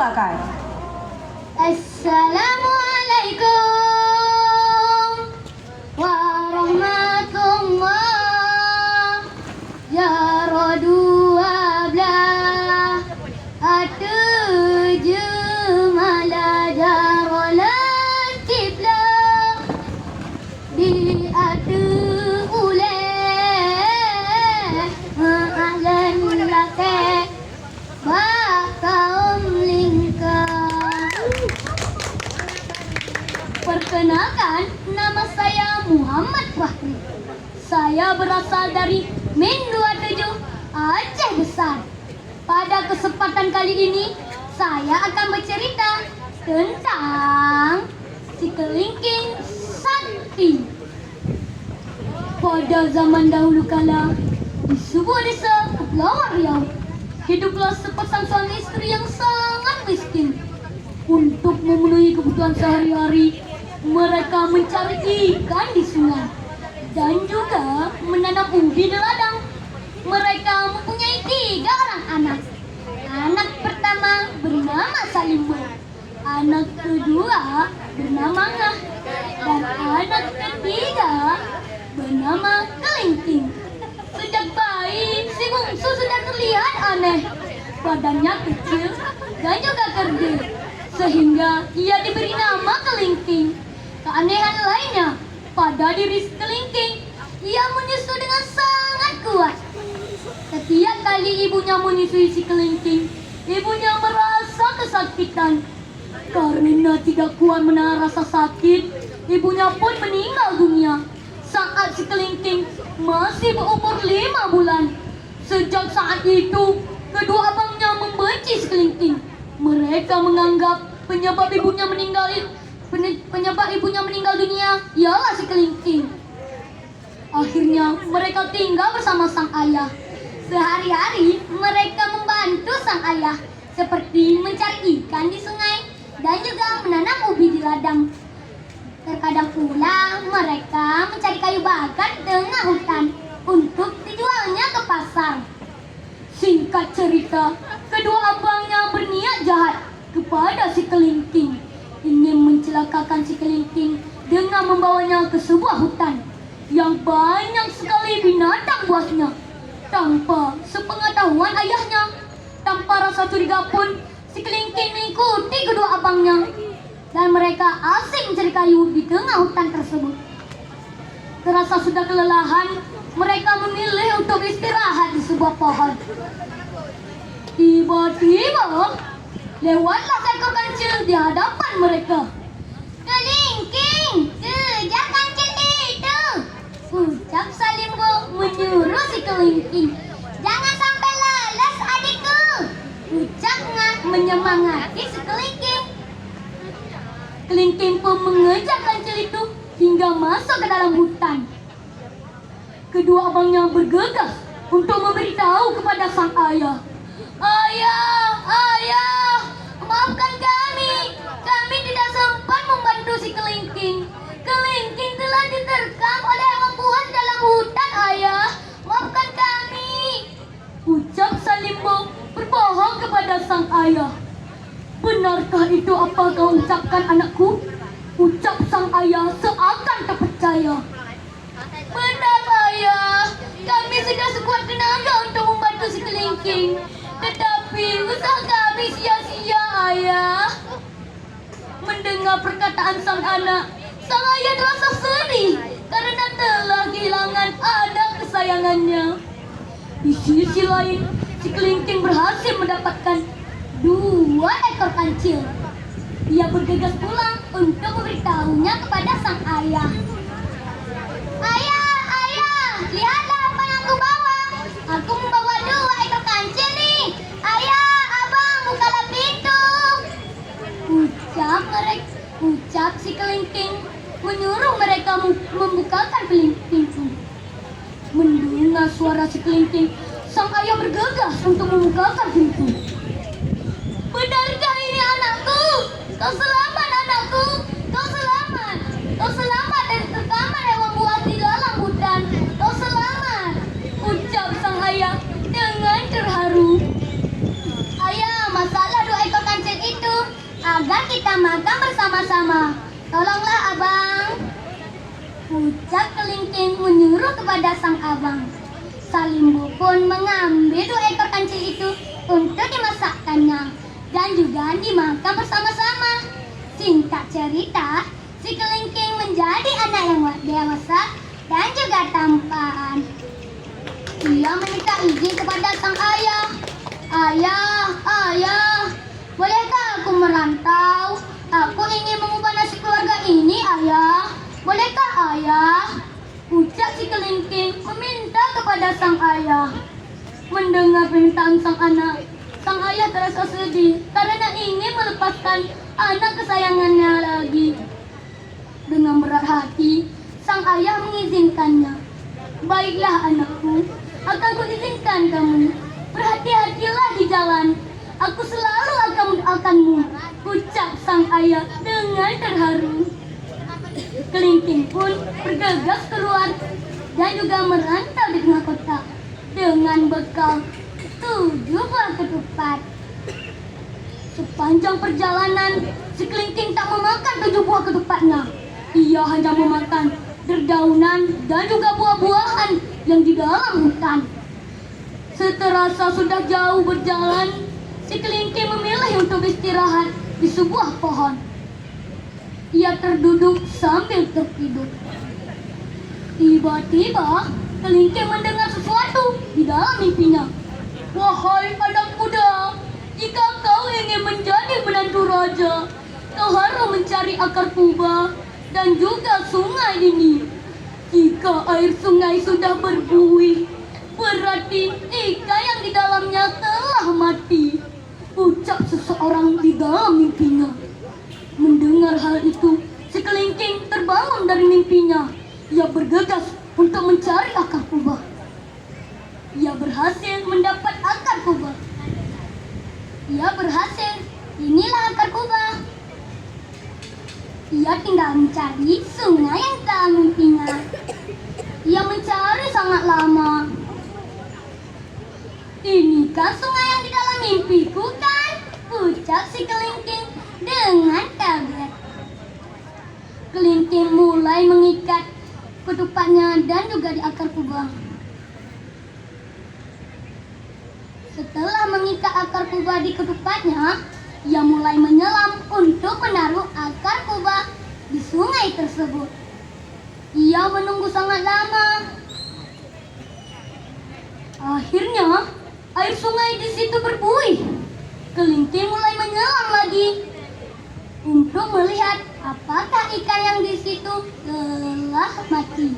Silakan. Assalamualaikum warahmatullah. Ya dua belah atuju mala jarolan kiblah di atu uleh ahlan lake bakaum lingkar. Perkenalkan, nama saya Muhammad Fahri. Saya berasal dari Min 27 Aceh Besar. Pada kesempatan kali ini, saya akan bercerita tentang si kelingking sakti. Pada zaman dahulu kala, di sebuah desa Kepulauan Riau, hiduplah sepasang suami istri yang sangat miskin. Untuk memenuhi kebutuhan sehari-hari, mereka mencari ikan di sungai dan juga menanam ubi di ladang. Mereka mempunyai 3 orang anak. Anak pertama bernama Salimbo, anak kedua bernama Ngah, dan anak ketiga bernama Kelingking. Sejak bayi, si bungsu sudah terlihat aneh. Badannya kecil dan juga kerdil, sehingga ia diberi nama Kelingking. Keanehan lainnya, pada diri Kelingking, ia menyusu dengan sangat kuat. Setiap kali ibunya menyusui si Kelingking, ibunya merasa kesakitan. Karena tidak kuat menahan rasa sakit, ibunya pun meninggal dunia saat si Kelingking masih berumur 5 bulan. Sejak saat itu, kedua abangnya membenci si Kelingking. Mereka menganggap penyebab ibunya meninggal dunia ialah si Kelingking. Akhirnya mereka tinggal bersama sang ayah. Sehari-hari mereka membantu sang ayah, seperti mencari ikan di sungai dan juga menanam ubi di ladang. Terkadang pula mereka mencari kayu bakar di tengah hutan untuk dijualnya ke pasar. Singkat cerita, kedua abangnya berniat jahat kepada si Kelingking, ingin mencelakakan si Kelingking dengan membawanya ke sebuah hutan yang banyak sekali binatang buasnya. Tanpa sepengetahuan ayahnya, tanpa rasa curiga pun, si Kelingking mengikuti kedua abangnya dan mereka asing mencari kayu di tengah hutan tersebut. Terasa sudah kelelahan, mereka memilih untuk istirahat di sebuah pohon. Tiba-tiba, lewatlah seekor kancil di hadapan mereka. "Kelingking, kejar kancil itu!" ucap Salimbo menyuruh si Kelingking. "Jangan sampai lolos adikku!" ucap Ngah menyemangati si Kelingking. Kelingking pun mengejar kancil itu hingga masuk ke dalam hutan. Kedua abangnya bergegas untuk memberitahu kepada sang ayah. "Ayah, ayah, maafkan kami. Kami tidak sempat membantu si Kelingking. Kelingking telah diterkam oleh hewan buas dalam hutan, ayah. Maafkan kami," ucap Salimbo berbohong kepada sang ayah. "Benarkah itu apa kau ucapkan, anakku?" ucap sang ayah seakan tak percaya. "Benar, ayah. Kami sudah sekuat tenaga untuk membantu si Kelingking. Tetapi usaha kami sia-sia, ayah." Mendengar perkataan sang anak, sang ayah terasa sedih karena telah kehilangan anak kesayangannya. Di sisi lain, si Kelingking berhasil mendapatkan 2 ekor kancil. Ia bergegas pulang untuk memberitahunya kepada sang ayah. "Ayah, ayah, lihatlah apa yang aku bawa. Aku membawa 2 ekor kancil nih. Ayah, abang, bukalah pintu," ucap si Kelingking, menyuruh mereka membukakan pintu. Mendengar suara si Kelingking, sang ayah bergegas untuk membukakan pintu. "Benarkah ini anakku? Kau selamat, anakku. Kau selamat. Kau selamat dari terkaman hewan buas di dalam hutan. Kau selamat," ucap sang ayah dengan terharu. "Ayah, masalah 2 ekor kancil itu agar kita makan bersama-sama. Tolonglah abang. Ucap kelingking menyuruh kepada sang abang. Salimbu pun mengambil 2 ekor kancil itu untuk dimasakkannya dan juga dimakan bersama-sama. Singkat cerita, si kelingking menjadi anak yang dewasa dan juga tampan. Ia meminta izin kepada sang ayah. Ayah, bolehkah aku merantau? Aku ingin mengubah nasib keluarga ini, ayah. Bolehkah ayah? Ucap si kelingking meminta kepada sang ayah. Mendengar permintaan sang anak, sang ayah terasa sedih karena ingin melepaskan anak kesayangannya lagi. Dengan berat hati, sang ayah mengizinkannya. Baiklah anakku, akan kuizinkan kamu. Berhati-hatilah di jalan. Aku selalu akan mendoakanmu, ucap sang ayah dengan terharu. Kelingking pun bergegas keluar dan juga merantau di tengah kota dengan bekal 7 buah ketupat. Sepanjang perjalanan, si kelingking tak memakan 7 buah ketupatnya. Ia hanya memakan dedaunan dan juga buah-buahan yang di dalam hutan. Seterasa sudah jauh berjalan, si kelingking memilih untuk istirahat di sebuah pohon. Ia terduduk sambil tertidur. Tiba-tiba, kelingking mendengar sesuatu di dalam mimpinya. Wahai anak muda, jika kau ingin menjadi menantu raja, kau harus mencari akar kubah dan juga sungai ini. Jika air sungai sudah berbuih, berarti ikan yang di dalamnya telah mati, ucap seseorang di dalam mimpinya. Mendengar hal itu, si kelingking terbangun dari mimpinya. Ia bergegas untuk mencari akar kubah. Ia berhasil mendapat akar kubah. Ia berhasil. Inilah akar kubah. Ia tinggal mencari sungai yang dalam mimpinya. Ia mencari sangat lama. Inikah sungai yang di dalam mimpiku kan? Ucap si kelingking dengan kaget. Kelingking mulai mengikat ketupatnya dan juga di akar kubah. Setelah mengikat akar kubah di ketupatnya, ia mulai menyelam untuk menaruh akar kubah di sungai tersebut. Ia menunggu sangat lama. Akhirnya, air sungai di situ berbuih. Kelingking mulai menyelam lagi untuk melihat apakah ikan yang di situ telah mati.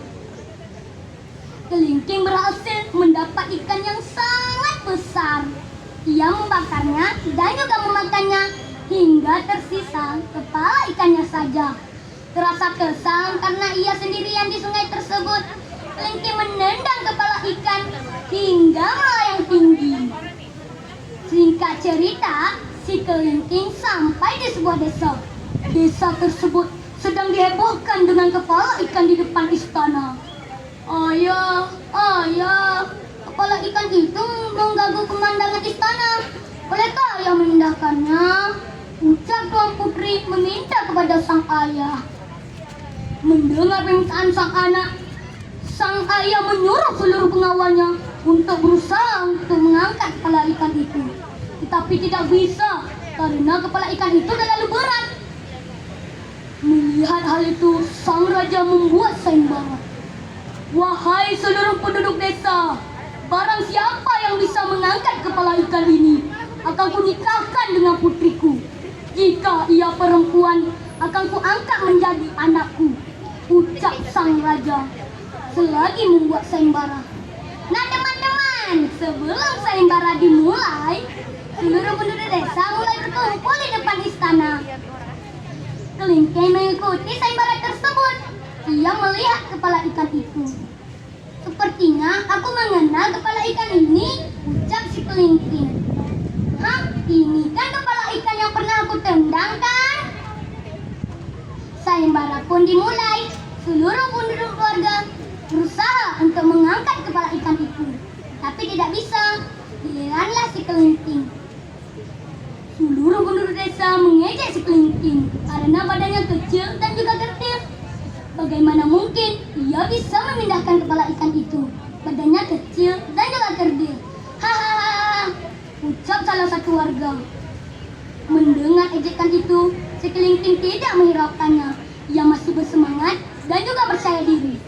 Kelingking berhasil mendapat ikan yang sangat besar. Ia membakarnya dan juga memakannya hingga tersisa kepala ikannya saja. Terasa kesal karena ia sendirian di sungai tersebut. Kelingking menendang kepala ikan hingga melayang tinggi. Singkat cerita, si kelingking sampai di sebuah desa. Desa tersebut sedang dihebohkan dengan kepala ikan di depan istana. Ayah, kepala ikan itu mengganggu pemandangan istana. Bolehkah ayah memindahkannya? Ucap Tuan Putri meminta kepada sang ayah. Mendengar permintaan sang anak, sang ayah menyuruh seluruh pengawalnya untuk berusaha untuk mengangkat kepala ikan itu. Tetapi tidak bisa karena kepala ikan itu terlalu berat. Melihat hal itu, sang raja membuat sayembara. Wahai seluruh penduduk desa, barang siapa yang bisa mengangkat kepala ikan ini, akan kunikahkan dengan putriku. Jika ia perempuan, akan kuangkat menjadi anakku, ucap sang raja selagi membuat sayembara. Nah teman-teman, sebelum sayembara dimulai, seluruh penduduk desa mulai berkumpul di depan istana. Kelingking mengikuti sayembara tersebut. Ia melihat kepala ikan itu. Sepertinya aku mengenal kepala ikan ini, ucap si kelingking. Hah, ini kan kepala ikan yang pernah aku tendang kan? Sayembara pun dimulai. Seluruh penduduk keluarga berusaha untuk mengangkat kepala ikan itu, tapi tidak bisa. Giliranlah si kelingking. Seluruh penduduk desa mengejek si kelingking karena badannya kecil dan juga kerdil. Bagaimana mungkin ia bisa memindahkan kepala ikan itu? Badannya kecil dan juga kerdil. Hahaha, ucap salah satu warga. Mendengar ejekan itu, si kelingking tidak menghiraukannya. Ia masih bersemangat dan juga percaya diri.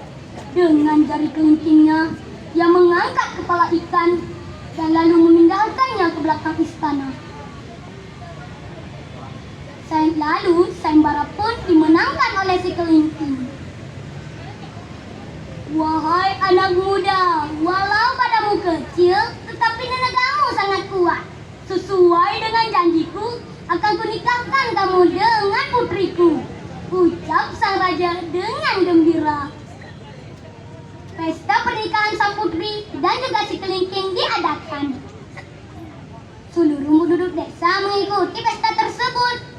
Dengan jari kelingkingnya, ia mengangkat kepala ikan dan lalu memindahkannya ke belakang istana. Lalu sayembara pun dimenangkan oleh si kelingking. Wahai anak muda, walau padamu kecil, tetapi tenagamu sangat kuat. Sesuai dengan janjiku, akan kunikahkan kamu dengan putriku, ucap sang raja dengan gembira. Pesta pernikahan sang putri dan juga si kelingking diadakan. Seluruh penduduk desa mengikuti pesta tersebut.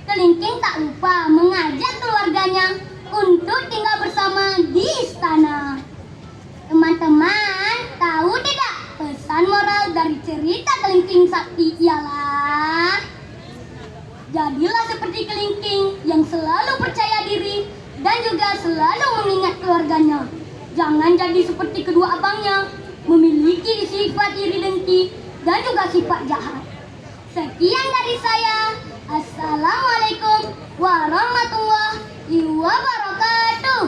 Kelingking tak lupa mengajak keluarganya untuk tinggal bersama di istana. Teman-teman, tahu tidak pesan moral dari cerita kelingking sakti ialah jadilah seperti kelingking yang selalu percaya diri dan juga selalu mengingat keluarganya. Jangan jadi seperti kedua abangnya, memiliki sifat iri dengki dan juga sifat jahat. Sekian dari saya. Assalamualaikum warahmatullahi wabarakatuh.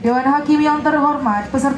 Dewan Hakim yang terhormat, peserta